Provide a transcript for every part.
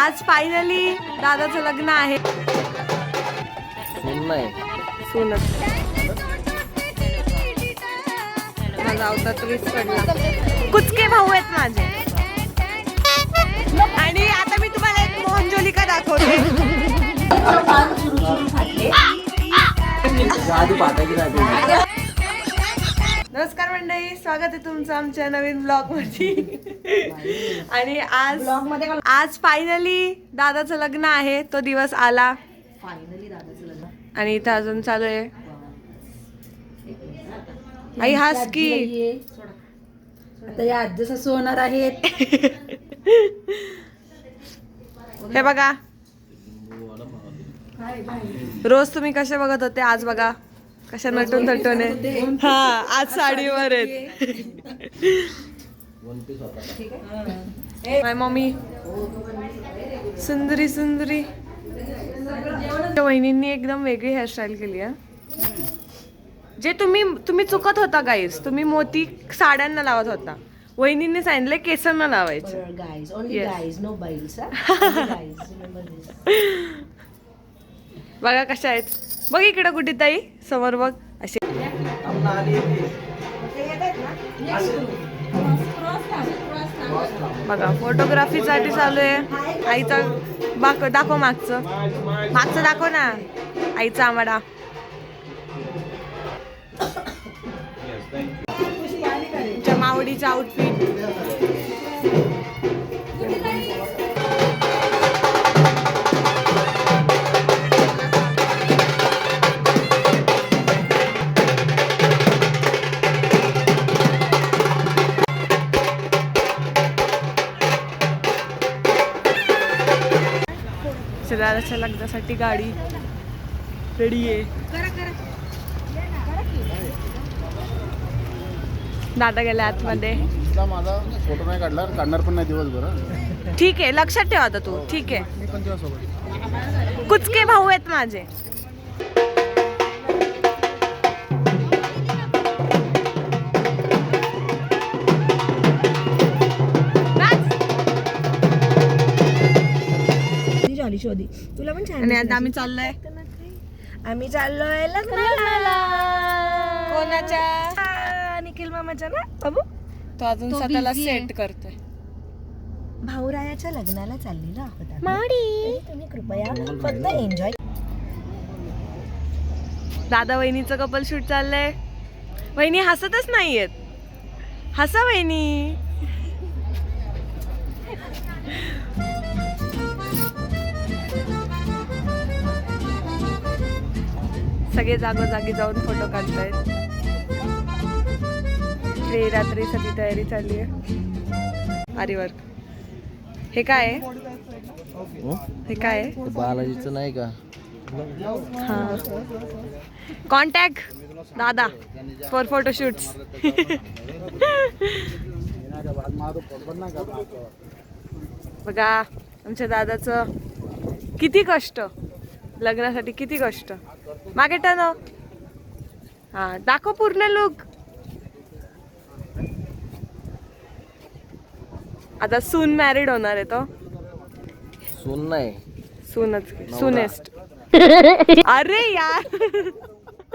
आज फायनली दादाचं लग्न आहे. सुनच माझा अवतार वीस पडला. कुचके भाऊ आहेत माझे. आणि आता मी तुम्हाला एक मोहनजोलिका दाखवते. नमस्कार मंडळी, स्वागत आहे तुमचं आमच्या नवीन ब्लॉग मध्ये. आणि आज फायनली दादाचं लग्न आहे. तो दिवस आला आणि इथं अजून चालू आहे. आई हास की आता या आज जसं होणार आहेत. हे बघा, रोज तुम्ही कसे बघत होते, आज बघा कशा नटून थटून आहे. हा, आज साडीवर आहेत. माय मम्मी सुंदरी सुंदरी. वहिनींनी एकदम वेगळी हेअरस्टाईल केली आहे. जे तुम्ही चुकत होता गाईस, तुम्ही मोती साड्यांना लावत होता. वहिनींनी सांगितले केसांना लावायचे. बघा कशा आहेत. बघ इकडे कुठे ताई, समोर बघ. असे बघा फोटोग्राफीसाठी चालू आहे. आईचा दाखव, मागचं दाखव ना, आईचा आंबाडा. मावडीचा आउटफिट. दादाच्या लग्नासाठी गाडी रेडी आहे. दादा गेले आतमध्ये. माझा फोटो नाही काढणार पण नाही दिवसभर. ठीक आहे, लक्षात ठेवा आता तू. ठीक आहे, कुचके भाऊ आहेत माझे. शोधी तुला पण छान. आणि आता आम्ही चाललोय लग्नाला. कोणाच्या? निखिल मामाच्या ना बाबू. तो अजून स्वतःला सेट करतोय. भाऊरायाच्या लग्नाला चाललेलो आहोत माडी. तुम्ही कृपया फक्त एन्जॉय. दादा वहिनीचं कपल शूट चाललंय. वहिनी हसतच नाहीयेत. हसा वहिनी. सगळे जागोजागी जाऊन फोटो काढतायत. हे रात्री सगळी तयारी चालली आहे. आरीवर्क. हे काय आहे? हे काय आहे? बालाजीचं नाही का? हा, कॉन्टॅक्ट दादा फॉर फोटोशूट्स. बघा आमच्या दादाचं किती कष्ट, लग्नासाठी किती कष्ट. मागे टन. हा, दाखव पूर्ण लुक. आता सून मॅरिड होणार आहे तो. सून नाही, सुनेस्ट. अरे यार,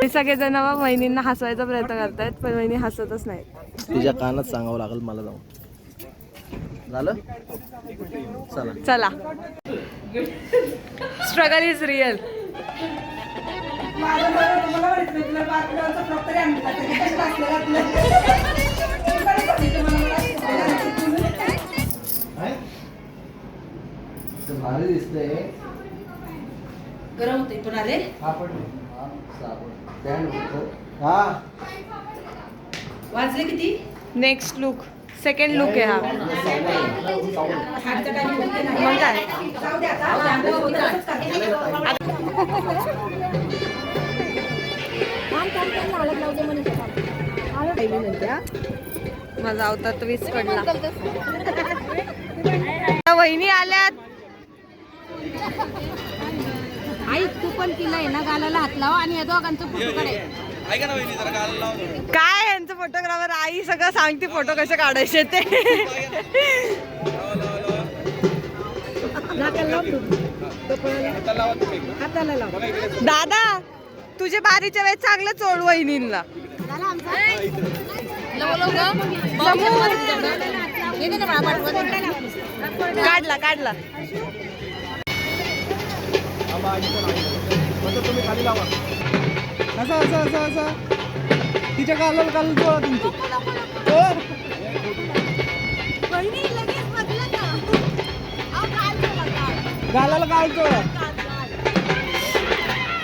हे सगळेजण वहिनींना हसवायचा प्रयत्न करतायत, पण वहिनी हसतच नाही. तुझ्या कानात सांगावं लागेल मला. जाऊन झालं. चला, स्ट्रगल इज रिअल. भारी दिसतंय. गरम होते पण आले. वाजले किती? नेक्स्ट लुक, सेकंड लुक आहे हा. मग काय? माझा अवतार तर वीस पडला. वहिनी आल्यात. आई तू पण तिला आहे ना गालाला हात लावा आणि या दोघांचं फोटो काढायचं. काय यांचं फोटोग्राफर आई सगळं सांगते फोटो कसे काढायचे ते. दादा तुझे बारीच्या वेळेस चांगलं चोळ वहिनींना. काढला काढला. तुम्ही खाली लावा असं असं असं असं तिच्या कालाला काल जोडा तुमचं. गालाला गाल जोडा.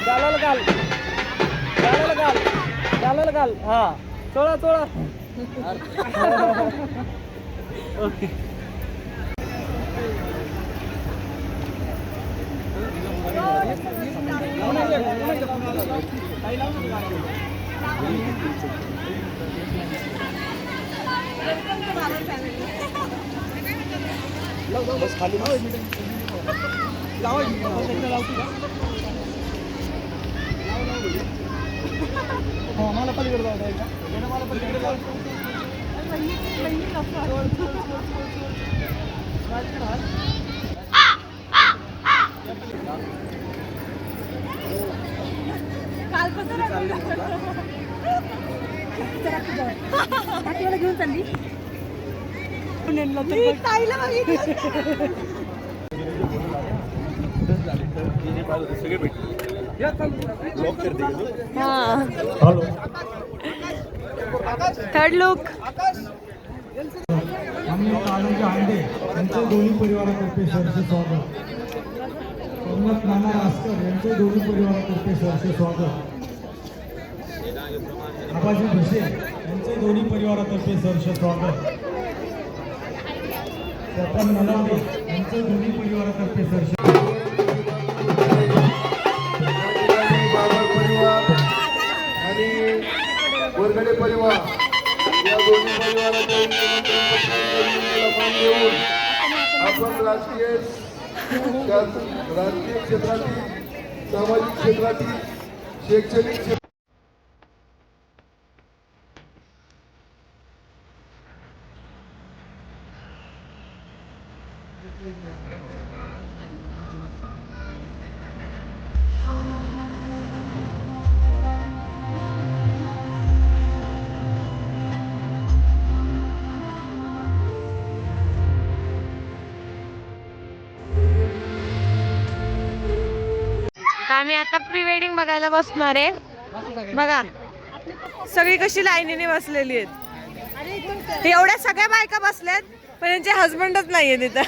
गालाला गाल गालाला गाल गालाला गाल. हा चोळा चोळा. ओके. बस खाली मला पलीकडे जाऊ मला पलीकडे जाऊ. घेऊन चालली थर्ड लुक. आम्ही आनंद आंडे यांच्या दोन्ही परिवारातर्फे सरसे स्वागत. सोमनाथ नाना रासकर यांच्या दोन्ही परिवारातर्फे सरसे स्वागत. आबाजी भुसे यांचे दोन्ही परिवारातर्फे सरसे स्वागत. स्वपन नलावडे यांचे दोन्ही परिवारातर्फे सरसे. आणि वर्गडे परिवार या दोन्ही परिवाराच्या मान देऊन आपण राजकीय क्षेत्रातील सामाजिक क्षेत्रातील शैक्षणिक क्षेत्रात आम्ही आता प्री वेडिंग बघायला बसणार आहे. बघा सगळी कशी लाईनीने बसलेली आहेत. एवढ्या सगळ्या बायका बसल्यात पण यांचे हजबंडच नाहीये तिथं.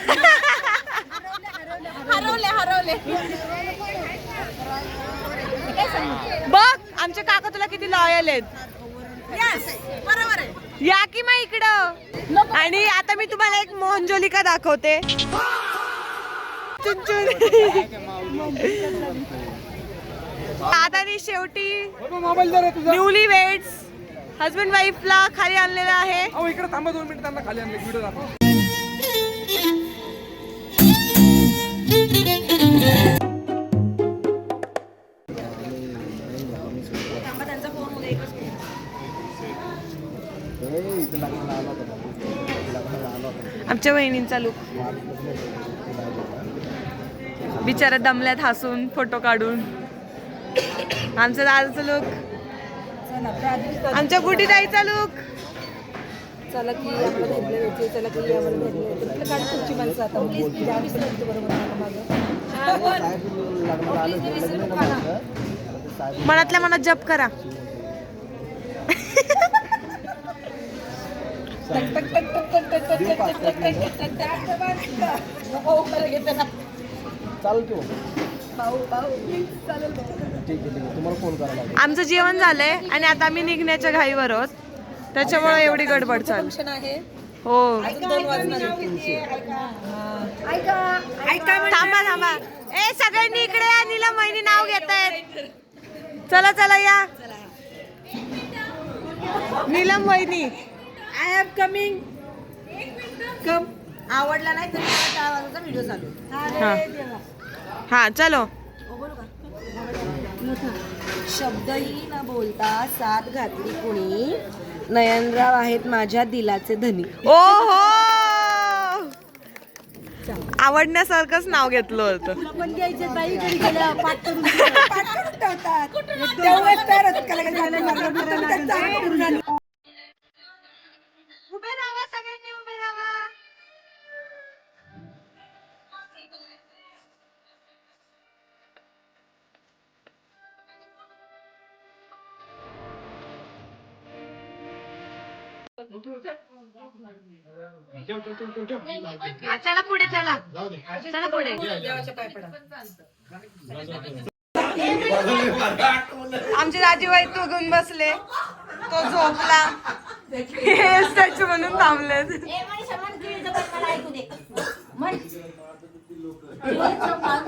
बघ आमचे काका तुला किती लॉयल आहेत. या की मग इकडं. आणि आता मी तुम्हाला एक मोहनजोलिका दाखवते. दादानी शेवटी न्यूली वेड्स हजबंड वाईफला खाली आणलेला आहे. इकडे थांबा 2 मिनिट. त्यांना खाली आणले व्हिडिओ दाखवा. आमच्या वहिनींचा लुक. बिचारा दमल्यात हसून फोटो काढून. आमच्या दादाचा लुक. आमच्या गुडीताईचा लुक. चला की आम्हाला भेटले होते. चला की आम्हाला भेटले होते. तुला काढ तुमची माणसं आता प्लीज द्यावीच लागते बरोबर माझं. मनातल्या मनात जप करा. चालेल की ठीक आहे तुम्हाला फोन करायला. आमचं जेवण झालंय आणि आता आम्ही निघण्याच्या घाईवर आहोत. त्याच्यामुळे एवढी गडबड चालू. हो थांबा थांबा. ए सगळ्यांनी इकडे या. नीलम वहिनी नाव घेत आहेत. चला चला या. नीलम वहिनी आय एम कमिंग. कम. आवडला नाही तर 4 वाजता व्हिडिओ चालू. हा चलो. शब्दही न बोलता साथ घातली कुणी. नयनराव आहेत माझ्या दिलाचे धनी. ओ हो आवडण्यासारखंच नाव घेतलं होतं. पण घ्यायचे बाई घरी गेल्या पाठ करून ठेवतात. तेवढंच तरच कला झालं लागलं. उभे राहा सगळ्यांनी, उभे राहा. चला पुढे, चला चला पुढे. आमचे राजूबाई तुगून बसले, तो झोपला, हे स्टॅच्यू म्हणून थांबले.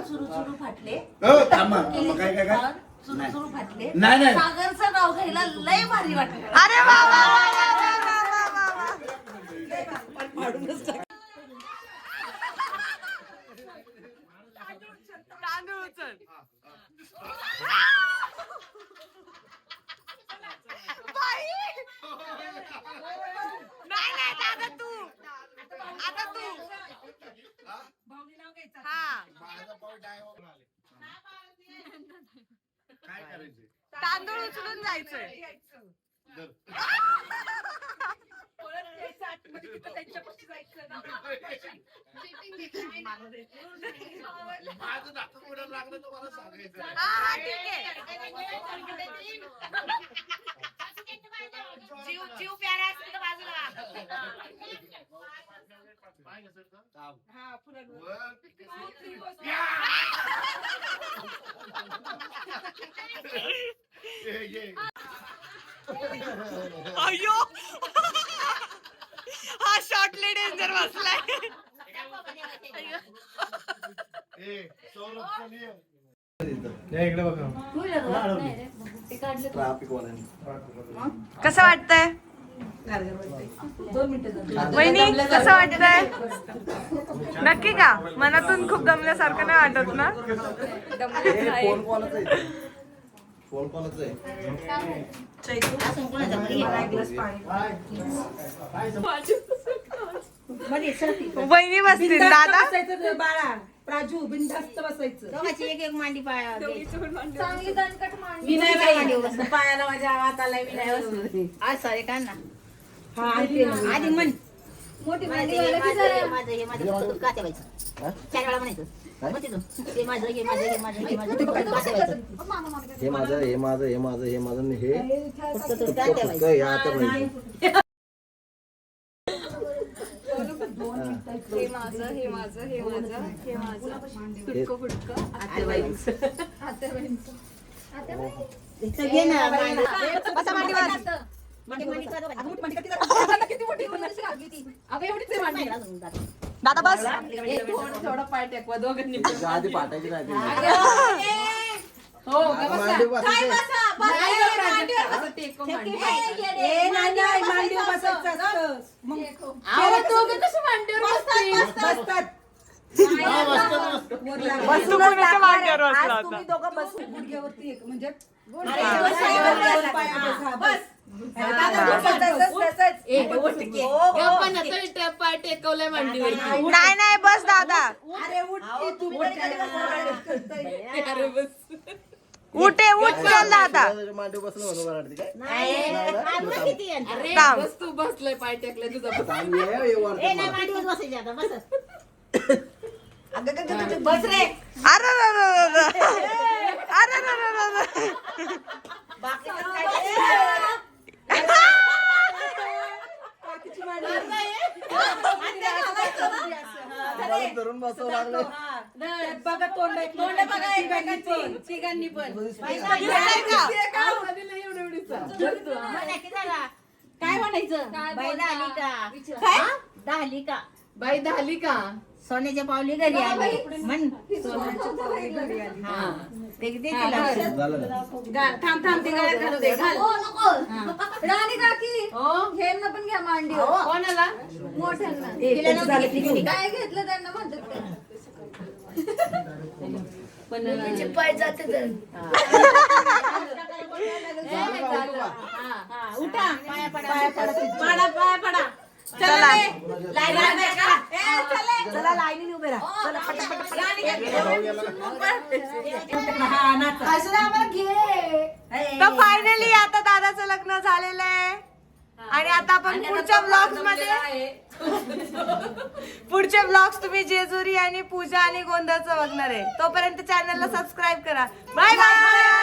सुरू फाटले नाही सागरचं नाव घ्यायला लय भारी वाटलं. अरे वा वा वा वा वा वा वा वा. तांदूळ उचल. बाई! नाही नाही दादा तू, आता तू. हा काय करायचं तांदूळ उचलून जायचंय. माझं नातं पुढे लागलं तर मला सांगायचं हा ठीक आहे. जीव जीव प्यारा असतो तर बाजूला. अयो हा शॉर्टली डेंजर बसलाय. इकडे बघा. कसं वाटतंय वहिनी, कसं वाटतंय? नक्की का? मनातून खूप दमल्यासारखं नाही वाटत ना? वहिनी बसतील दादा. बाळा प्राजू बिनधास्त बसायचं. एक एक मांडी पाया मी नाही बाई. पायाला माझ्या हाताला मी नाही बसलो. आज सारे का ना आधी म्हण मोठी मांडी माझं हे माझं का ठेवायचं 4 वेळा म्हणायचं हे माझं हे माझं हे माझं हे माझं का ठेवायचं हे माझं हे माझं हे माझं हे माझं हे फक्त तू का ठेवायचं हे आता पाहिजे. हे माझं, हे माझं, हे माझं, हे माझं. फुटकं फुटकं इथं घे ना मांडी. बसा मांडीवर. मांडी मांडी कर दादा बस. आधी पाठायची नाही मांडी बसायचं. मांडीवर बसायचं असतं. मग बसतात. बस तू कोणाच्या मांडीवर बसला आज होता? तुम्ही दोघं बसून गुडघ्यावरती एक म्हणजे नाही नाही बस दादा. अरे उठ की तू उठे उठ चल दादा. मांडी बसलं म्हणून मला वाटतं काय मांडी किती आहे? थांब. आम्ही आहे, हे वर ए नाही मांडीवर बसायचे आता बस. बस रे. अरे रे रे रे रे. अरे रे रे रे रे. मला धरून बसावं लागलं. बघा तोंड बघा तिघांनी पण काय म्हणायचं बाई झाली का झाली का बाई झाली का सोन्याच्या पावली घरी आली म्हण हा ते दे तिला. झालं ना. थांब थांब ते गळ्यात घालू दे घाल. राणी काकी हेरनं पण घ्या मांडी कोणाला मोठ्यांना तिला नव्हती घेतली की काय घेतलं त्यांना म्हणतात ते. पाय जाते उठा पाया पडा पाडा पाया पडा चला चला लाईनीने उभे राहा चला पटापट तर फायनली आता दादाचं लग्न झालेलं आहे आणि आता आपण पुढच्या ब्लॉग्स मध्ये पुढचे ब्लॉग्स तुम्ही जेजुरी आणि पूजा आणि गोंधळचं बघणार आहे. तोपर्यंत चॅनलला सबस्क्राईब करा. Bye bye.